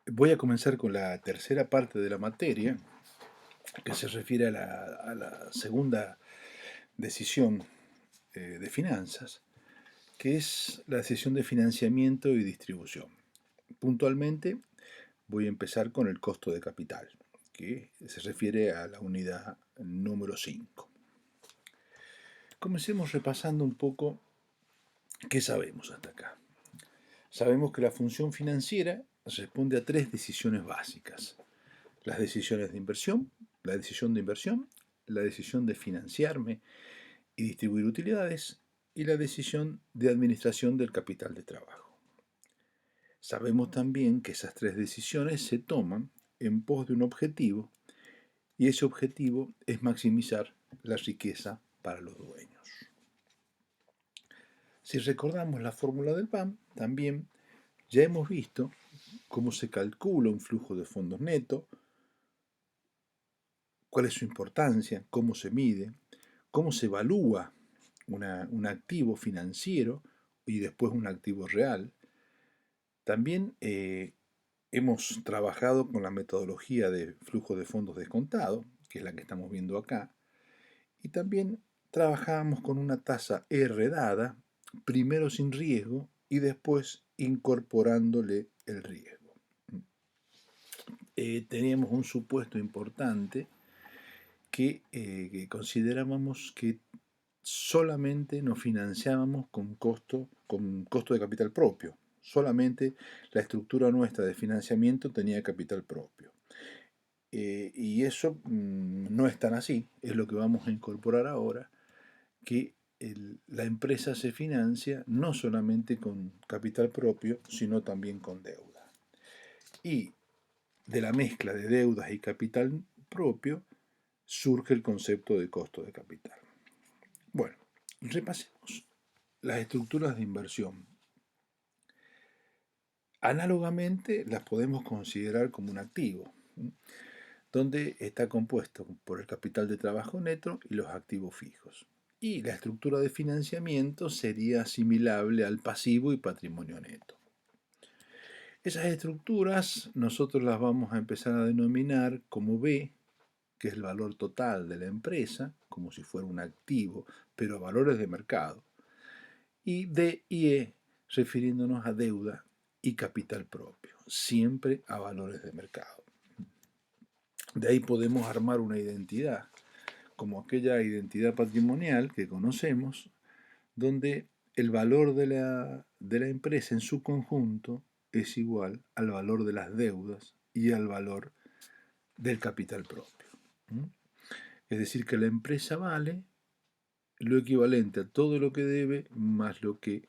Voy a comenzar con la tercera parte de la materia, que se refiere a la segunda decisión de finanzas, que es la decisión de financiamiento y distribución. Puntualmente, voy a empezar con el costo de capital, que se refiere a la unidad número 5. Comencemos repasando un poco qué sabemos hasta acá. Sabemos que la función financiera responde a tres decisiones básicas: las decisiones de inversión, la decisión de financiarme y distribuir utilidades y la decisión de administración del capital de trabajo. Sabemos también que esas tres decisiones se toman en pos de un objetivo y ese objetivo es maximizar la riqueza para los dueños. Si recordamos la fórmula del PAM, también ya hemos visto cómo se calcula un flujo de fondos neto, cuál es su importancia, cómo se mide, cómo se evalúa un activo financiero y después un activo real. También hemos trabajado con la metodología de flujo de fondos descontado, que es la que estamos viendo acá, y también trabajamos con una tasa R dada, primero sin riesgo y después incorporándole el riesgo. Teníamos un supuesto importante que considerábamos que solamente nos financiábamos con costo de capital propio. Solamente la estructura nuestra de financiamiento tenía capital propio. Y eso no es tan así, es lo que vamos a incorporar ahora, que la empresa se financia no solamente con capital propio, sino también con deuda. Y de la mezcla de deudas y capital propio surge el concepto de costo de capital. Bueno, repasemos las estructuras de inversión. Análogamente las podemos considerar como un activo, donde está compuesto por el capital de trabajo neto y los activos fijos. Y la estructura de financiamiento sería asimilable al pasivo y patrimonio neto. Esas estructuras nosotros las vamos a empezar a denominar como B, que es el valor total de la empresa, como si fuera un activo, pero a valores de mercado, y D y E, refiriéndonos a deuda y capital propio, siempre a valores de mercado. De ahí podemos armar una identidad, como aquella identidad patrimonial que conocemos, donde el valor de la empresa en su conjunto es igual al valor de las deudas y al valor del capital propio. Es decir, que la empresa vale lo equivalente a todo lo que debe más lo que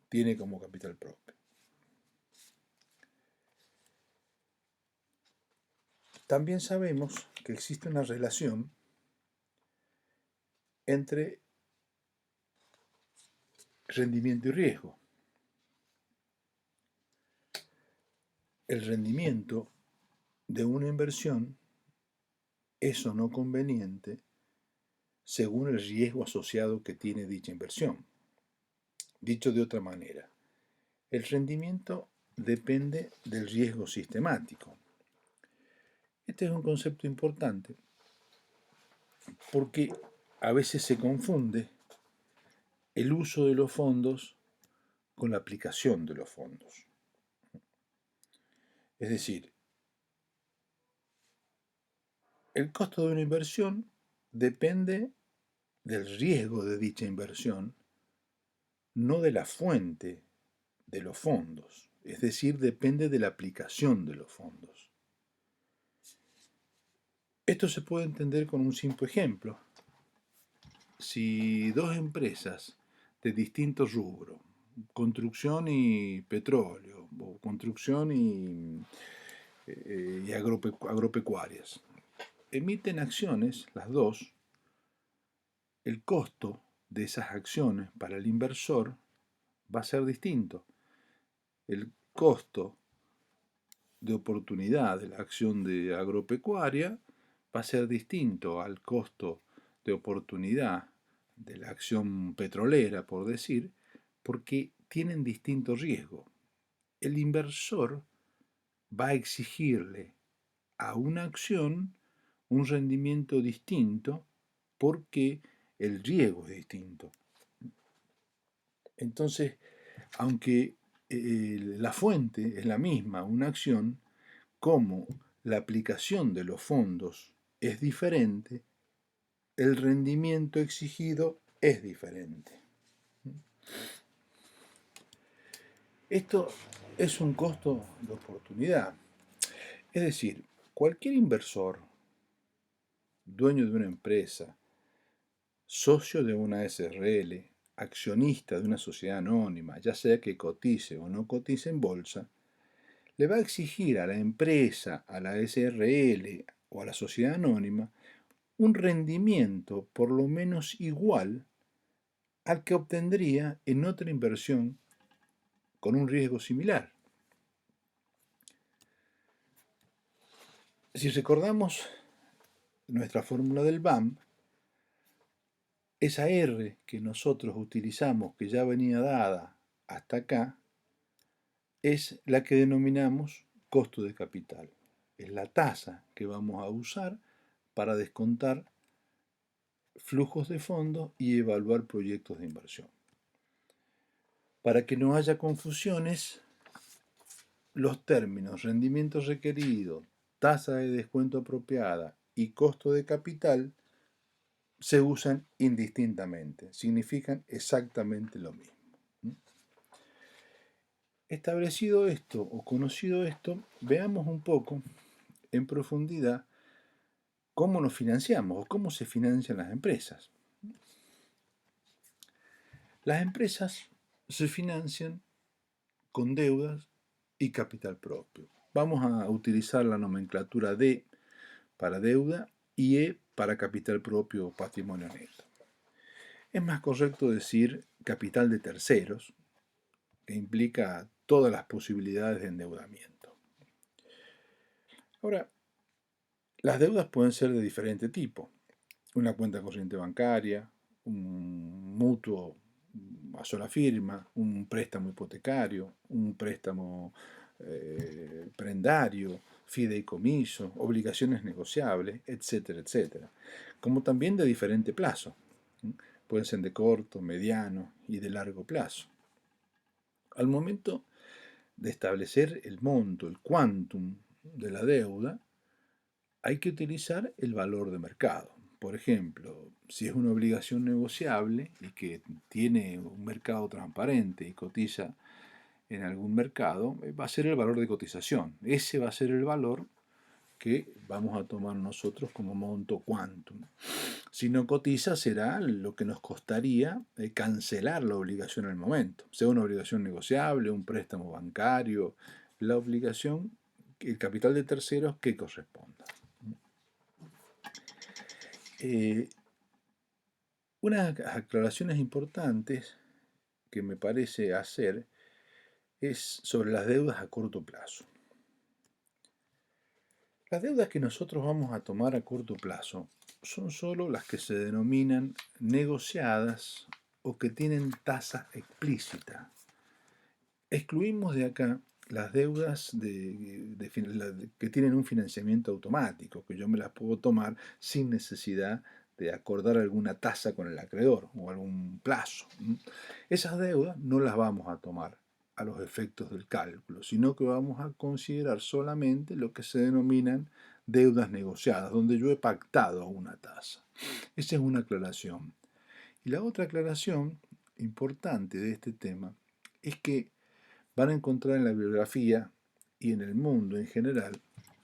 tiene como capital propio. También sabemos que existe una relación entre rendimiento y riesgo. El rendimiento de una inversión es o no conveniente según el riesgo asociado que tiene dicha inversión. Dicho de otra manera, el rendimiento depende del riesgo sistemático. Este es un concepto importante porque a veces se confunde el uso de los fondos con la aplicación de los fondos. Es decir, el costo de una inversión depende del riesgo de dicha inversión, no de la fuente de los fondos, es decir, depende de la aplicación de los fondos. Esto se puede entender con un simple ejemplo. Si dos empresas de distintos rubros, construcción y petróleo, o construcción y agropecuarias, emiten acciones, las dos, el costo de esas acciones para el inversor va a ser distinto. El costo de oportunidad de la acción de agropecuaria va a ser distinto al costo de oportunidad de la acción petrolera, por decir, porque tienen distinto riesgo. El inversor va a exigirle a una acción un rendimiento distinto porque el riesgo es distinto. Entonces, aunque la fuente es la misma, una acción, como la aplicación de los fondos es diferente, el rendimiento exigido es diferente. Esto es un costo de oportunidad. Es decir, cualquier inversor, dueño de una empresa, socio de una SRL, accionista de una sociedad anónima, ya sea que cotice o no cotice en bolsa, le va a exigir a la empresa, a la SRL o a la sociedad anónima un rendimiento por lo menos igual al que obtendría en otra inversión con un riesgo similar. Si recordamos nuestra fórmula del BAM, esa R que nosotros utilizamos, que ya venía dada hasta acá, es la que denominamos costo de capital. Es la tasa que vamos a usar para descontar flujos de fondos y evaluar proyectos de inversión. Para que no haya confusiones, los términos rendimiento requerido, tasa de descuento apropiada y costo de capital se usan indistintamente, significan exactamente lo mismo. Establecido esto o conocido esto, veamos un poco en profundidad cómo nos financiamos o cómo se financian las empresas. Las empresas se financian con deudas y capital propio. Vamos a utilizar la nomenclatura D para deuda y E para capital propio o patrimonio neto. Es más correcto decir capital de terceros, que implica todas las posibilidades de endeudamiento. Ahora, las deudas pueden ser de diferente tipo. Una cuenta corriente bancaria, un mutuo a sola firma, un préstamo hipotecario, un préstamo prendario, fideicomiso, obligaciones negociables, etcétera, etcétera. Como también de diferente plazo. Pueden ser de corto, mediano y de largo plazo. Al momento de establecer el monto, el quantum de la deuda, hay que utilizar el valor de mercado. Por ejemplo, si es una obligación negociable y que tiene un mercado transparente y cotiza en algún mercado, va a ser el valor de cotización. Ese va a ser el valor que vamos a tomar nosotros como monto quantum. Si no cotiza, será lo que nos costaría cancelar la obligación al momento, sea una obligación negociable, un préstamo bancario, la obligación, el capital de terceros que corresponda. Unas aclaraciones importantes que me parece hacer es sobre las deudas a corto plazo. Las deudas que nosotros vamos a tomar a corto plazo son solo las que se denominan negociadas o que tienen tasa explícita. Excluimos de acá las deudas que tienen un financiamiento automático, que yo me las puedo tomar sin necesidad de acordar alguna tasa con el acreedor o algún plazo. Esas deudas no las vamos a tomar a los efectos del cálculo, sino que vamos a considerar solamente lo que se denominan deudas negociadas, donde yo he pactado una tasa. Esa es una aclaración. Y la otra aclaración importante de este tema es que van a encontrar en la bibliografía y en el mundo en general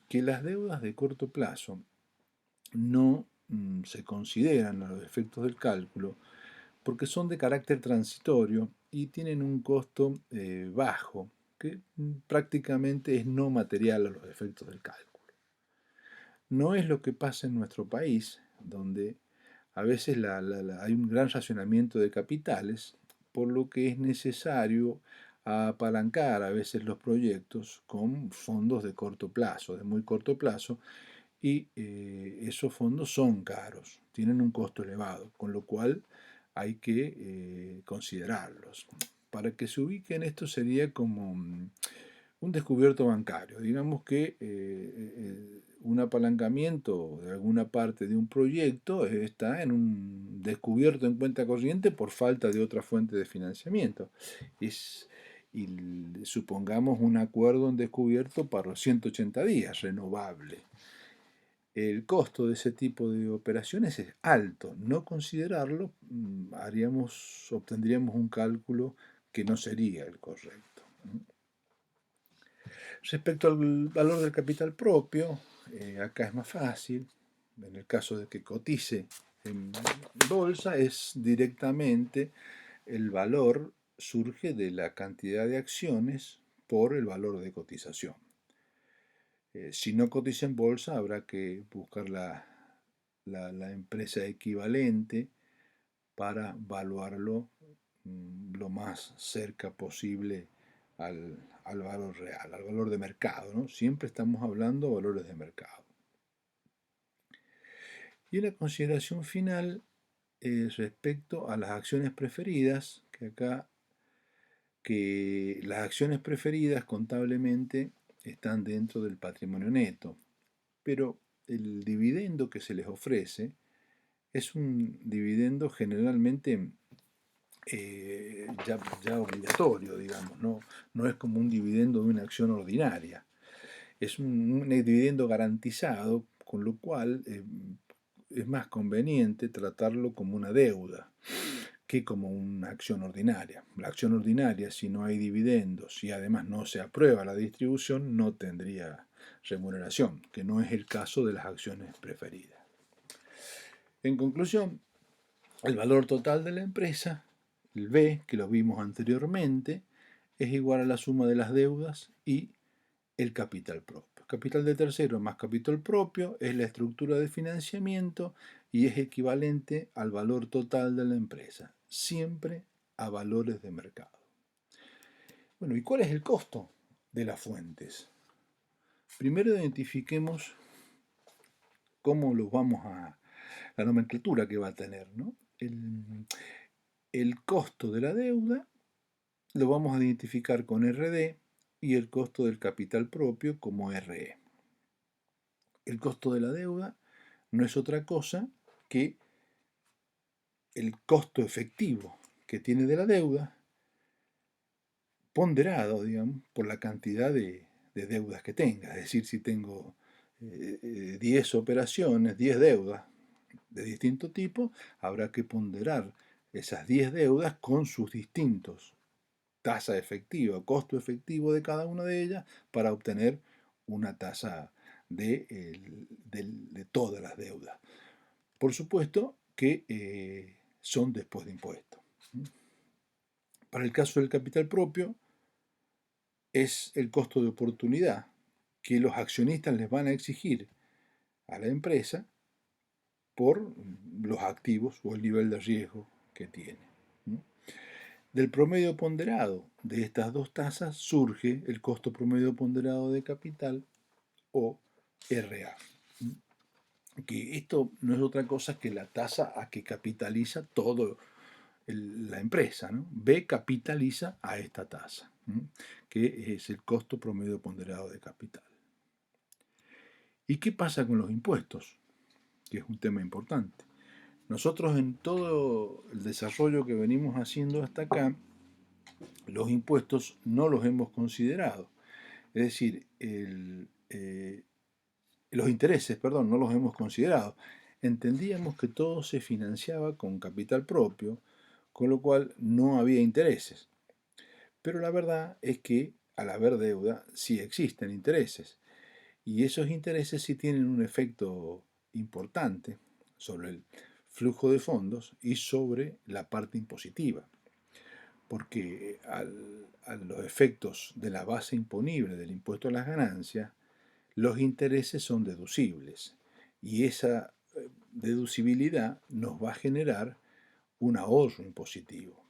que las deudas de corto plazo no se consideran a los efectos del cálculo porque son de carácter transitorio y tienen un costo bajo, que prácticamente es no material a los efectos del cálculo. No es lo que pasa en nuestro país, donde a veces hay un gran racionamiento de capitales, por lo que es necesario apalancar a veces los proyectos con fondos de corto plazo, de muy corto plazo, y esos fondos son caros, tienen un costo elevado, con lo cual hay que considerarlos. Para que se ubiquen, esto sería como un descubierto bancario. Digamos que un apalancamiento de alguna parte de un proyecto está en un descubierto en cuenta corriente por falta de otra fuente de financiamiento. Y supongamos un acuerdo en descubierto para los 180 días, renovable. El costo de ese tipo de operaciones es alto. No considerarlo, obtendríamos un cálculo que no sería el correcto. Respecto al valor del capital propio, acá es más fácil. En el caso de que cotice en bolsa, es directamente el valor surge de la cantidad de acciones por el valor de cotización. Si no cotiza en bolsa, habrá que buscar la empresa equivalente para valuarlo lo más cerca posible al valor real, al valor de mercado, ¿no? Siempre estamos hablando de valores de mercado. Y una consideración final respecto a las acciones preferidas, que las acciones preferidas contablemente están dentro del patrimonio neto, pero el dividendo que se les ofrece es un dividendo generalmente ya obligatorio, digamos, no es como un dividendo de una acción ordinaria. Es un dividendo garantizado, con lo cual es más conveniente tratarlo como una deuda que como una acción ordinaria. La acción ordinaria, si no hay dividendos y además no se aprueba la distribución, no tendría remuneración, que no es el caso de las acciones preferidas. En conclusión, el valor total de la empresa, el B, que lo vimos anteriormente, es igual a la suma de las deudas y el capital propio. Capital de tercero más capital propio es la estructura de financiamiento y es equivalente al valor total de la empresa, siempre a valores de mercado. Bueno, ¿y cuál es el costo de las fuentes? Primero identifiquemos cómo los vamos a, la nomenclatura que va a tener, ¿no? El costo de la deuda lo vamos a identificar con RD y el costo del capital propio como RE. El costo de la deuda no es otra cosa que el costo efectivo que tiene de la deuda ponderado, digamos, por la cantidad de deudas que tenga. Es decir, si tengo 10 operaciones, 10 deudas de distinto tipo, habrá que ponderar esas 10 deudas con sus distintos tasa efectiva, costo efectivo de cada una de ellas para obtener una tasa de todas las deudas. Por supuesto que son después de impuestos. Para el caso del capital propio, es el costo de oportunidad que los accionistas les van a exigir a la empresa por los activos o el nivel de riesgo que tiene. Del promedio ponderado de estas dos tasas surge el costo promedio ponderado de capital o RA. Que esto no es otra cosa que la tasa a que capitaliza toda la empresa, ¿no? B capitaliza a esta tasa, que es el costo promedio ponderado de capital. ¿Y qué pasa con los impuestos? Que es un tema importante. Nosotros en todo el desarrollo que venimos haciendo hasta acá, los impuestos no los hemos considerado. Es decir, los intereses, perdón, no los hemos considerado. Entendíamos que todo se financiaba con capital propio, con lo cual no había intereses. Pero la verdad es que al haber deuda sí existen intereses. Y esos intereses sí tienen un efecto importante sobre el flujo de fondos y sobre la parte impositiva. Porque a los efectos de la base imponible del impuesto a las ganancias, los intereses son deducibles. Y esa deducibilidad nos va a generar un ahorro impositivo.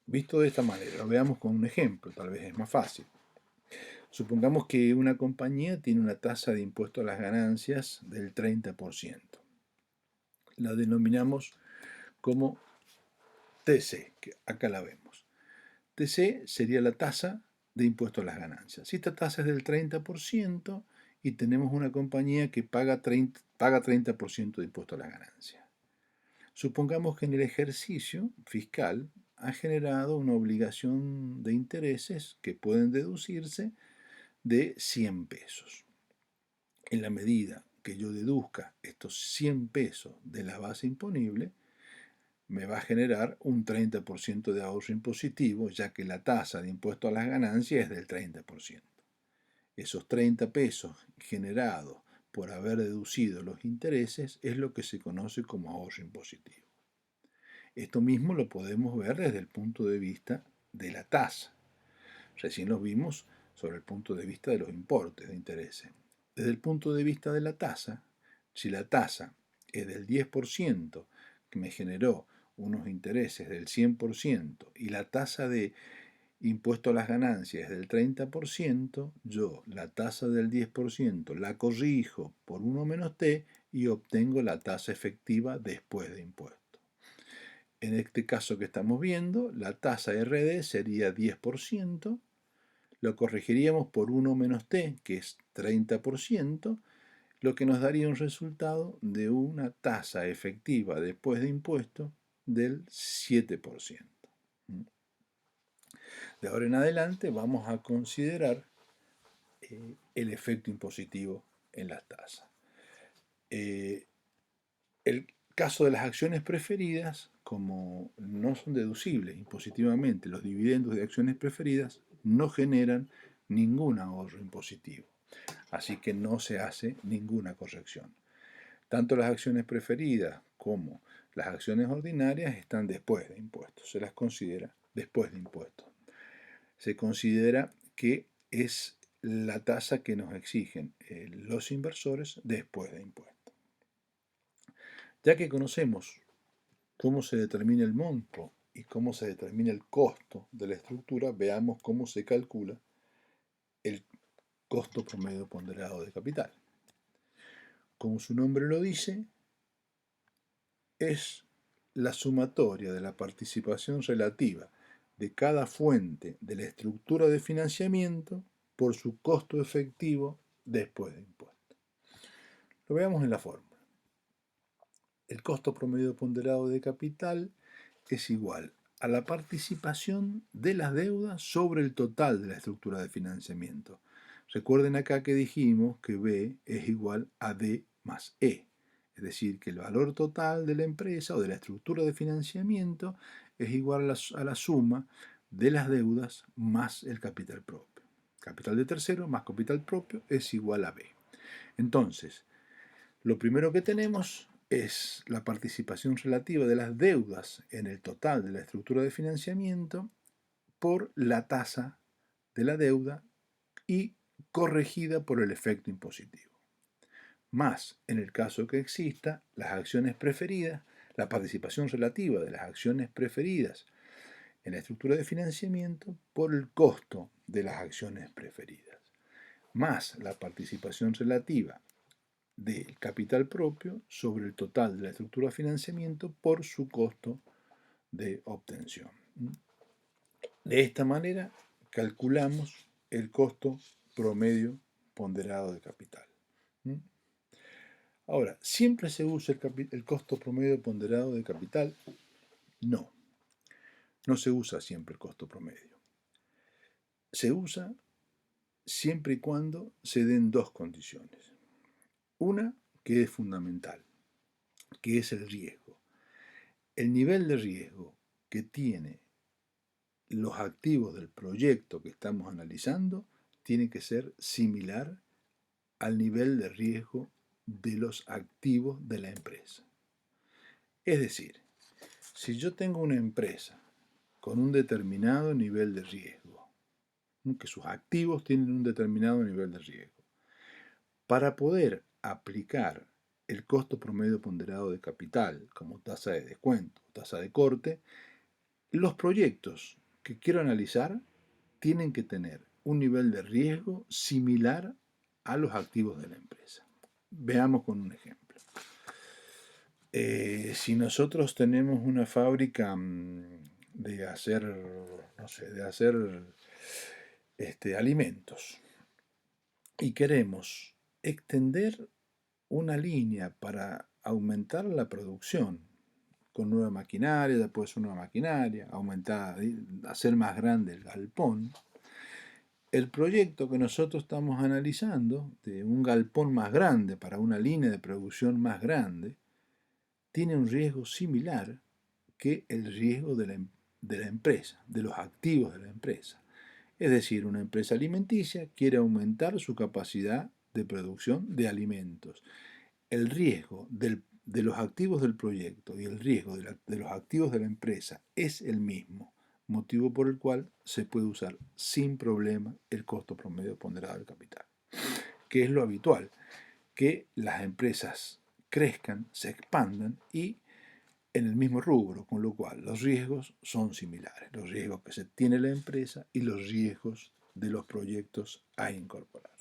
Visto de esta manera, lo veamos con un ejemplo, tal vez es más fácil. Supongamos que una compañía tiene una tasa de impuesto a las ganancias del 30%. La denominamos como TC, que acá la vemos. TC sería la tasa de impuesto a las ganancias. Si esta tasa es del 30% y tenemos una compañía que paga 30% de impuesto a las ganancias. Supongamos que en el ejercicio fiscal ha generado una obligación de intereses que pueden deducirse de 100 pesos. En la medida que yo deduzca estos 100 pesos de la base imponible, me va a generar un 30% de ahorro impositivo, ya que la tasa de impuesto a las ganancias es del 30%. Esos 30 pesos generados por haber deducido los intereses es lo que se conoce como ahorro impositivo. Esto mismo lo podemos ver desde el punto de vista de la tasa. Recién lo vimos sobre el punto de vista de los importes de intereses. Desde el punto de vista de la tasa, si la tasa es del 10%, que me generó unos intereses del 100%, y la tasa de impuesto a las ganancias es del 30%, yo la tasa del 10% la corrijo por 1 menos t y obtengo la tasa efectiva después de impuestos. En este caso que estamos viendo, la tasa RD sería 10%, lo corregiríamos por 1 menos t, que es 30%, lo que nos daría un resultado de una tasa efectiva después de impuestos del 7%. De ahora en adelante vamos a considerar el efecto impositivo en las tasas. El caso de las acciones preferidas, como no son deducibles impositivamente, los dividendos de acciones preferidas no generan ningún ahorro impositivo, así que no se hace ninguna corrección. Tanto las acciones preferidas como las acciones ordinarias están después de impuestos, se las considera después de impuestos. Se considera que es la tasa que nos exigen los inversores después de impuestos. Ya que conocemos cómo se determina el monto y cómo se determina el costo de la estructura, veamos cómo se calcula el costo promedio ponderado de capital. Como su nombre lo dice, es la sumatoria de la participación relativa de cada fuente de la estructura de financiamiento por su costo efectivo después de impuestos. Lo veamos en la fórmula. El costo promedio ponderado de capital es igual a la participación de las deudas sobre el total de la estructura de financiamiento. Recuerden acá que dijimos que B es igual a D más E, es decir, que el valor total de la empresa o de la estructura de financiamiento es igual a la suma de las deudas más el capital propio. Capital de tercero más capital propio es igual a B. Entonces, lo primero que tenemos es la participación relativa de las deudas en el total de la estructura de financiamiento por la tasa de la deuda y corregida por el efecto impositivo. Más, en el caso que exista, las acciones preferidas, la participación relativa de las acciones preferidas en la estructura de financiamiento por el costo de las acciones preferidas. Más la participación relativa del capital propio sobre el total de la estructura de financiamiento por su costo de obtención. De esta manera calculamos el costo promedio ponderado de capital. Ahora, ¿siempre se usa el costo promedio ponderado de capital? No, no se usa siempre el costo promedio. Se usa siempre y cuando se den dos condiciones. Una que es fundamental, que es el riesgo. El nivel de riesgo que tiene los activos del proyecto que estamos analizando tiene que ser similar al nivel de riesgo de los activos de la empresa. Es decir, si yo tengo una empresa con un determinado nivel de riesgo, que sus activos tienen un determinado nivel de riesgo, para poder aplicar el costo promedio ponderado de capital como tasa de descuento, tasa de corte, los proyectos que quiero analizar tienen que tener un nivel de riesgo similar a los activos de la empresa. Veamos con un ejemplo. Si nosotros tenemos una fábrica de hacer, no sé, de hacer alimentos y queremos extender una línea para aumentar la producción con nueva maquinaria, después una nueva maquinaria, aumentar, hacer más grande el galpón. El proyecto que nosotros estamos analizando, de un galpón más grande para una línea de producción más grande, tiene un riesgo similar que el riesgo de la empresa, de los activos de la empresa. Es decir, una empresa alimenticia quiere aumentar su capacidad de producción de alimentos. El riesgo de los activos del proyecto y el riesgo de los activos de la empresa es el mismo, motivo por el cual se puede usar sin problema el costo promedio ponderado del capital, que es lo habitual, que las empresas crezcan, se expandan y en el mismo rubro, con lo cual los riesgos son similares, los riesgos que se tiene la empresa y los riesgos de los proyectos a incorporar.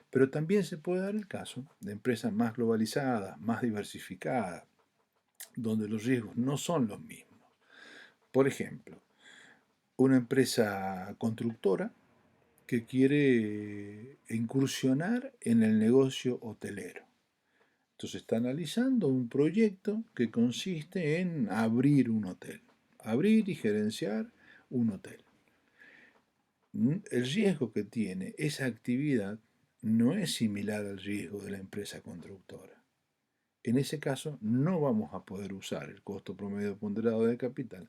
Pero también se puede dar el caso de empresas más globalizadas, más diversificadas, donde los riesgos no son los mismos. Por ejemplo, una empresa constructora que quiere incursionar en el negocio hotelero. Entonces está analizando un proyecto que consiste en abrir un hotel, abrir y gerenciar un hotel. El riesgo que tiene esa actividad no es similar al riesgo de la empresa constructora. En ese caso no vamos a poder usar el costo promedio ponderado de capital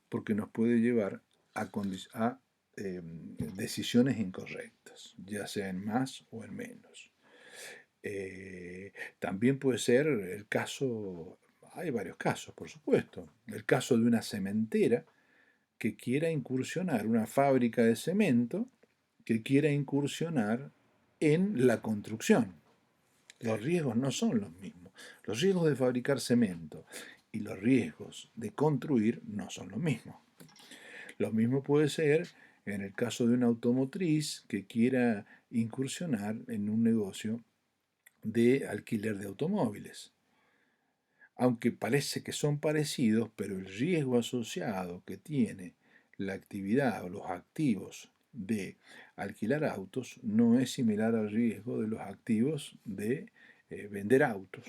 porque nos puede llevar a decisiones incorrectas, ya sea en más o en menos. También puede ser el caso, hay varios casos, por supuesto, el caso de una cementera que quiera incursionar, una fábrica de cemento que quiera incursionar en la construcción. Los riesgos no son los mismos. Los riesgos de fabricar cemento y los riesgos de construir no son los mismos. Lo mismo puede ser en el caso de una automotriz que quiera incursionar en un negocio de alquiler de automóviles. Aunque parece que son parecidos, pero el riesgo asociado que tiene la actividad o los activos de alquilar autos no es similar al riesgo de los activos de vender autos.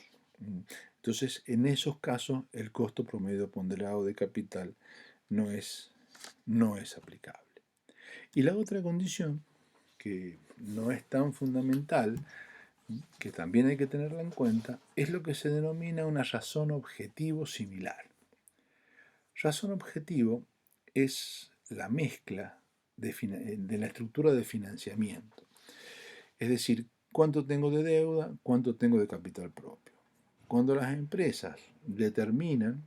Entonces, en esos casos, el costo promedio ponderado de capital no es, no es aplicable. Y la otra condición, que no es tan fundamental, que también hay que tenerla en cuenta, es lo que se denomina una razón objetivo similar. Razón objetivo es la mezcla de la estructura de financiamiento. Es decir, cuánto tengo de deuda, cuánto tengo de capital propio. Cuando las empresas determinan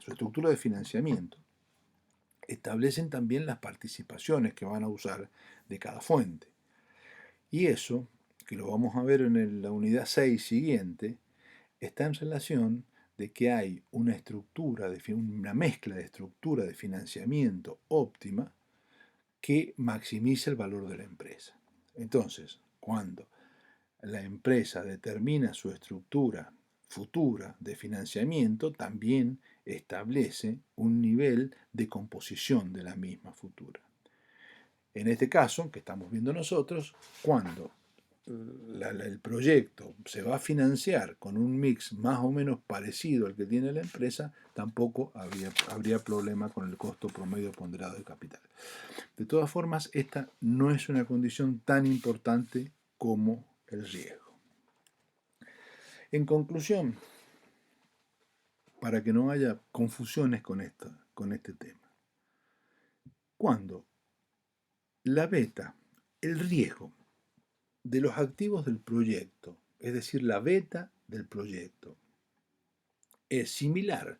su estructura de financiamiento, establecen también las participaciones que van a usar de cada fuente. Y eso, que lo vamos a ver en la unidad 6 siguiente, está en relación de que hay una una mezcla de estructura de financiamiento óptima que maximiza el valor de la empresa. Entonces, cuando la empresa determina su estructura futura de financiamiento, también establece un nivel de composición de la misma futura. En este caso, que estamos viendo nosotros, cuando el proyecto se va a financiar con un mix más o menos parecido al que tiene la empresa, tampoco habría problema con el costo promedio ponderado de capital. De todas formas, esta no es una condición tan importante como el riesgo. En conclusión, para que no haya confusiones con este tema, cuando la beta, el riesgo de los activos del proyecto, es decir, la beta del proyecto, es similar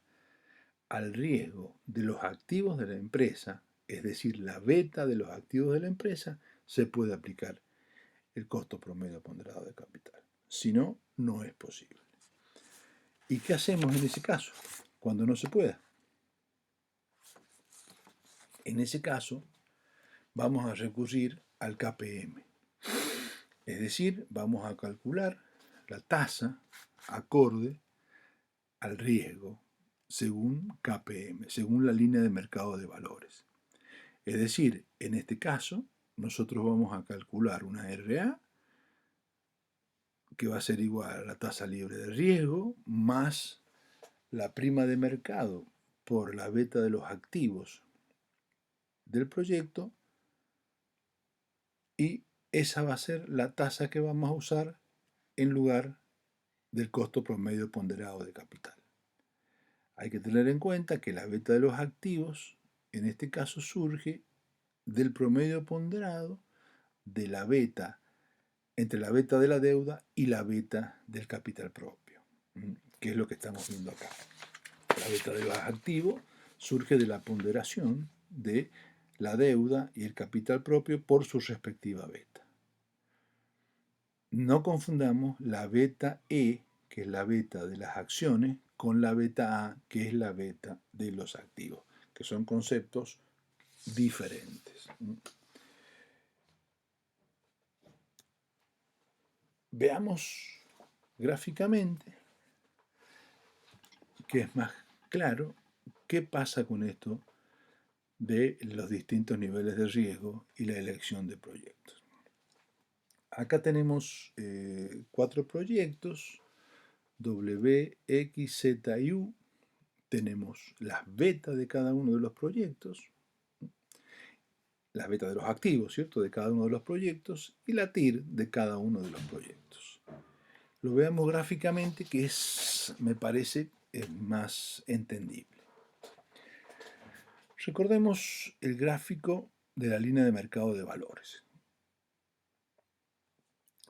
al riesgo de los activos de la empresa, es decir, la beta de los activos de la empresa, se puede aplicar el costo promedio ponderado de capital. Si no, no es posible. ¿Y qué hacemos en ese caso? Cuando no se pueda. En ese caso, vamos a recurrir al KPM. Es decir, vamos a calcular la tasa acorde al riesgo según KPM, según la línea de mercado de valores. Es decir, en este caso, nosotros vamos a calcular una RA que va a ser igual a la tasa libre de riesgo más la prima de mercado por la beta de los activos del proyecto, y esa va a ser la tasa que vamos a usar en lugar del costo promedio ponderado de capital. Hay que tener en cuenta que la beta de los activos en este caso surge del promedio ponderado de la beta entre la beta de la deuda y la beta del capital propio, que es lo que estamos viendo acá. La beta de los activos surge de la ponderación de la deuda y el capital propio por su respectiva beta. No confundamos la beta E, que es la beta de las acciones, con la beta A, que es la beta de los activos, que son conceptos diferentes. Veamos gráficamente, que es más claro, qué pasa con esto de los distintos niveles de riesgo y la elección de proyectos. Acá tenemos 4 proyectos, W, X, Z y U. Tenemos las betas de cada uno de los proyectos, las betas de los activos, ¿cierto?, de cada uno de los proyectos, y la TIR de cada uno de los proyectos. Lo veamos gráficamente, que me parece, es más entendible. Recordemos el gráfico de la línea de mercado de valores.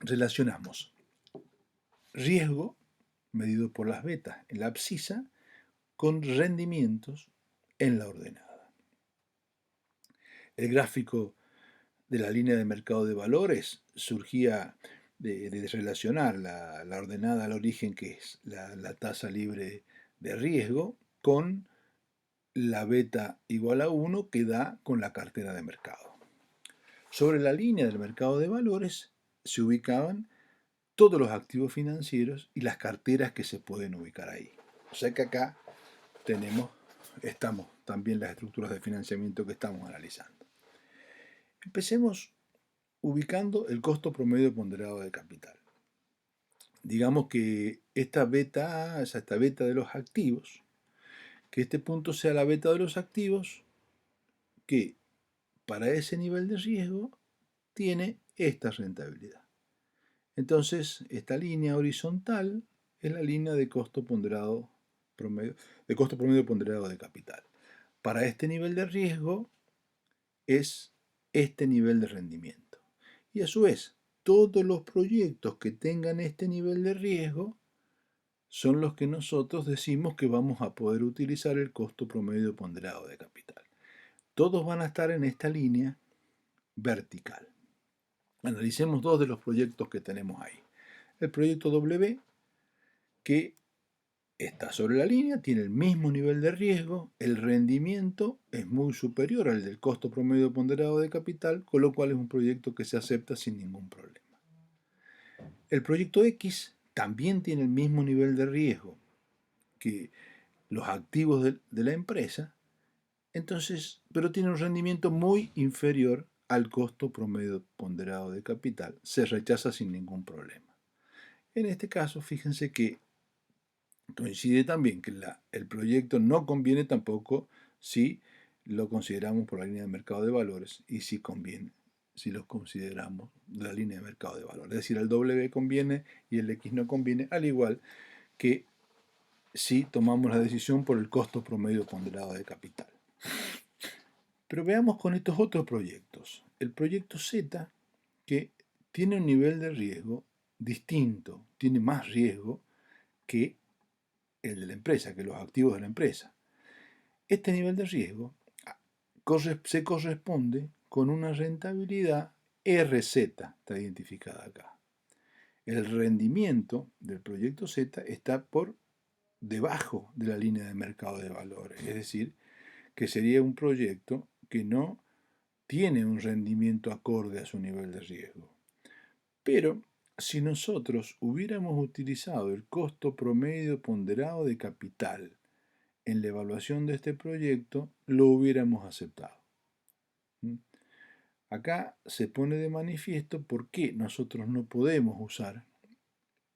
Relacionamos riesgo, medido por las betas en la abscisa, con rendimientos en la ordenada. El gráfico de la línea de mercado de valores surgía de relacionar la ordenada al origen, que es la tasa libre de riesgo, con la beta igual a 1 que da con la cartera de mercado. Sobre la línea del mercado de valores se ubicaban todos los activos financieros y las carteras que se pueden ubicar ahí. O sea que acá estamos también las estructuras de financiamiento que estamos analizando. Empecemos ubicando el costo promedio ponderado de capital. Digamos que esta beta A es esta beta de los activos, que este punto sea la beta de los activos, que para ese nivel de riesgo tiene esta rentabilidad. Entonces, esta línea horizontal es la línea de costo promedio ponderado de capital. Para este nivel de riesgo es este nivel de rendimiento. Y a su vez, todos los proyectos que tengan este nivel de riesgo son los que nosotros decimos que vamos a poder utilizar el costo promedio ponderado de capital. Todos van a estar en esta línea vertical. Analicemos 2 de los proyectos que tenemos ahí. El proyecto W, que está sobre la línea, tiene el mismo nivel de riesgo, el rendimiento es muy superior al del costo promedio ponderado de capital, con lo cual es un proyecto que se acepta sin ningún problema. El proyecto X también tiene el mismo nivel de riesgo que los activos de la empresa, entonces, pero tiene un rendimiento muy inferior al costo promedio ponderado de capital. Se rechaza sin ningún problema. En este caso, fíjense que coincide también que el proyecto no conviene tampoco si lo consideramos por la línea de mercado de valores, y si conviene si los consideramos la línea de mercado de valores. Es decir, el W conviene y el X no conviene, al igual que si tomamos la decisión por el costo promedio ponderado de capital. Pero veamos con estos otros proyectos. El proyecto Z, que tiene un nivel de riesgo distinto, tiene más riesgo que el de la empresa, que los activos de la empresa. Este nivel de riesgo se corresponde con una rentabilidad RZ, está identificada acá. El rendimiento del proyecto Z está por debajo de la línea de mercado de valores, es decir, que sería un proyecto que no tiene un rendimiento acorde a su nivel de riesgo. Pero si nosotros hubiéramos utilizado el costo promedio ponderado de capital en la evaluación de este proyecto, lo hubiéramos aceptado. Acá se pone de manifiesto por qué nosotros no podemos usar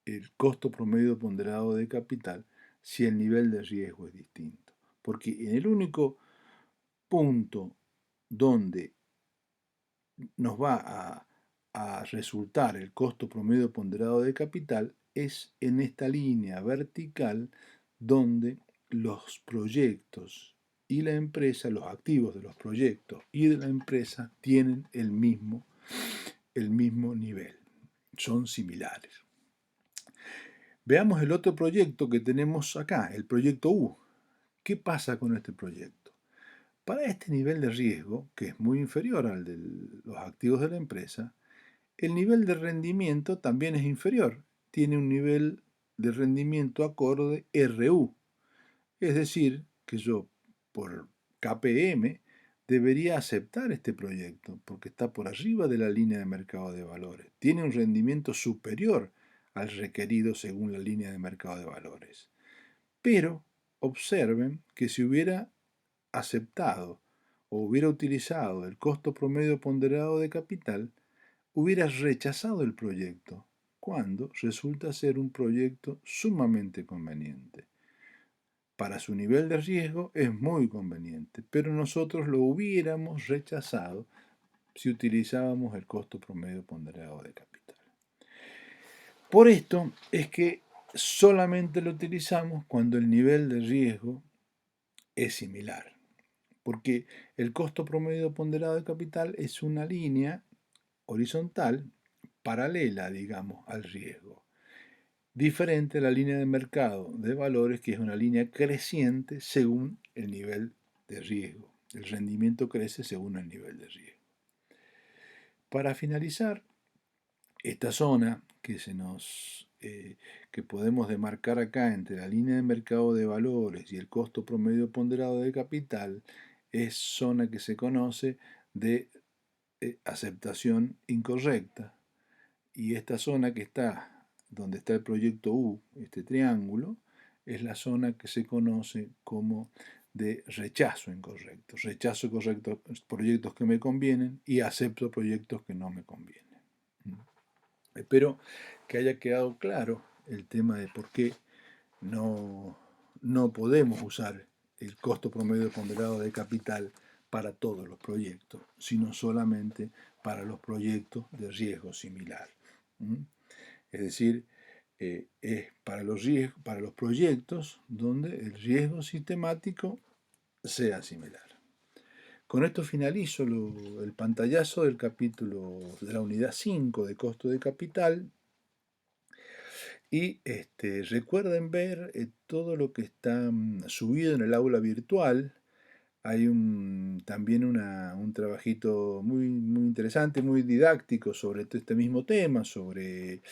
el costo promedio ponderado de capital si el nivel de riesgo es distinto. Porque en el único punto donde nos va a resultar el costo promedio ponderado de capital es en esta línea vertical donde los proyectos y la empresa, los activos de los proyectos y de la empresa tienen el mismo nivel, son similares. Veamos el otro proyecto que tenemos acá, el proyecto U. ¿Qué pasa con este proyecto? Para este nivel de riesgo, que es muy inferior al de los activos de la empresa, el nivel de rendimiento también es inferior. Tiene un nivel de rendimiento acorde RU. Es decir, que yo, por KPM, debería aceptar este proyecto porque está por arriba de la línea de mercado de valores. Tiene un rendimiento superior al requerido según la línea de mercado de valores. Pero observen que si hubiera aceptado o hubiera utilizado el costo promedio ponderado de capital, hubiera rechazado el proyecto, cuando resulta ser un proyecto sumamente conveniente. Para su nivel de riesgo es muy conveniente, pero nosotros lo hubiéramos rechazado si utilizábamos el costo promedio ponderado de capital. Por esto es que solamente lo utilizamos cuando el nivel de riesgo es similar, porque el costo promedio ponderado de capital es una línea horizontal paralela, digamos, al riesgo. Diferente a la línea de mercado de valores, que es una línea creciente según el nivel de riesgo. El rendimiento crece según el nivel de riesgo. Para finalizar, esta zona que podemos demarcar acá entre la línea de mercado de valores y el costo promedio ponderado de capital es zona que se conoce de aceptación incorrecta. Y esta zona que está donde está el proyecto U, este triángulo, es la zona que se conoce como de rechazo incorrecto. Rechazo correcto proyectos que me convienen y acepto proyectos que no me convienen. Espero que haya quedado claro el tema de por qué no podemos usar el costo promedio ponderado de capital para todos los proyectos, sino solamente para los proyectos de riesgo similar. Es decir, es para los proyectos donde el riesgo sistemático sea similar. Con esto finalizo el pantallazo del capítulo de la unidad 5 de costo de capital. Y recuerden ver todo lo que está subido en el aula virtual. Hay también un trabajito muy, muy interesante, muy didáctico sobre este mismo tema, sobre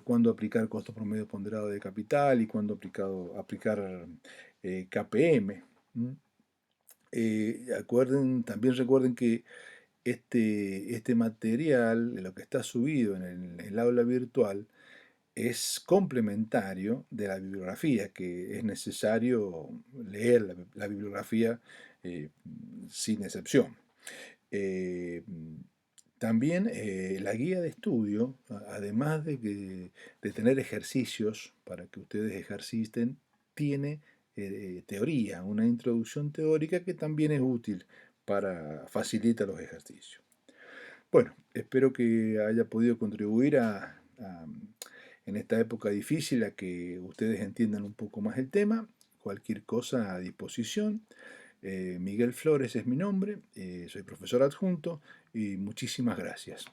cuándo aplicar costo promedio ponderado de capital y cuándo aplicar KPM. También recuerden que este material, lo que está subido en el aula virtual, es complementario de la bibliografía, que es necesario leer la bibliografía sin excepción. También la guía de estudio, además de tener ejercicios para que ustedes ejerciten, tiene teoría, una introducción teórica que también es útil para facilitar los ejercicios. Bueno, espero que haya podido contribuir en esta época difícil a que ustedes entiendan un poco más el tema. Cualquier cosa a disposición. Miguel Flores es mi nombre, soy profesor adjunto y muchísimas gracias.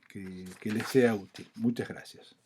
Que les sea útil. Muchas gracias.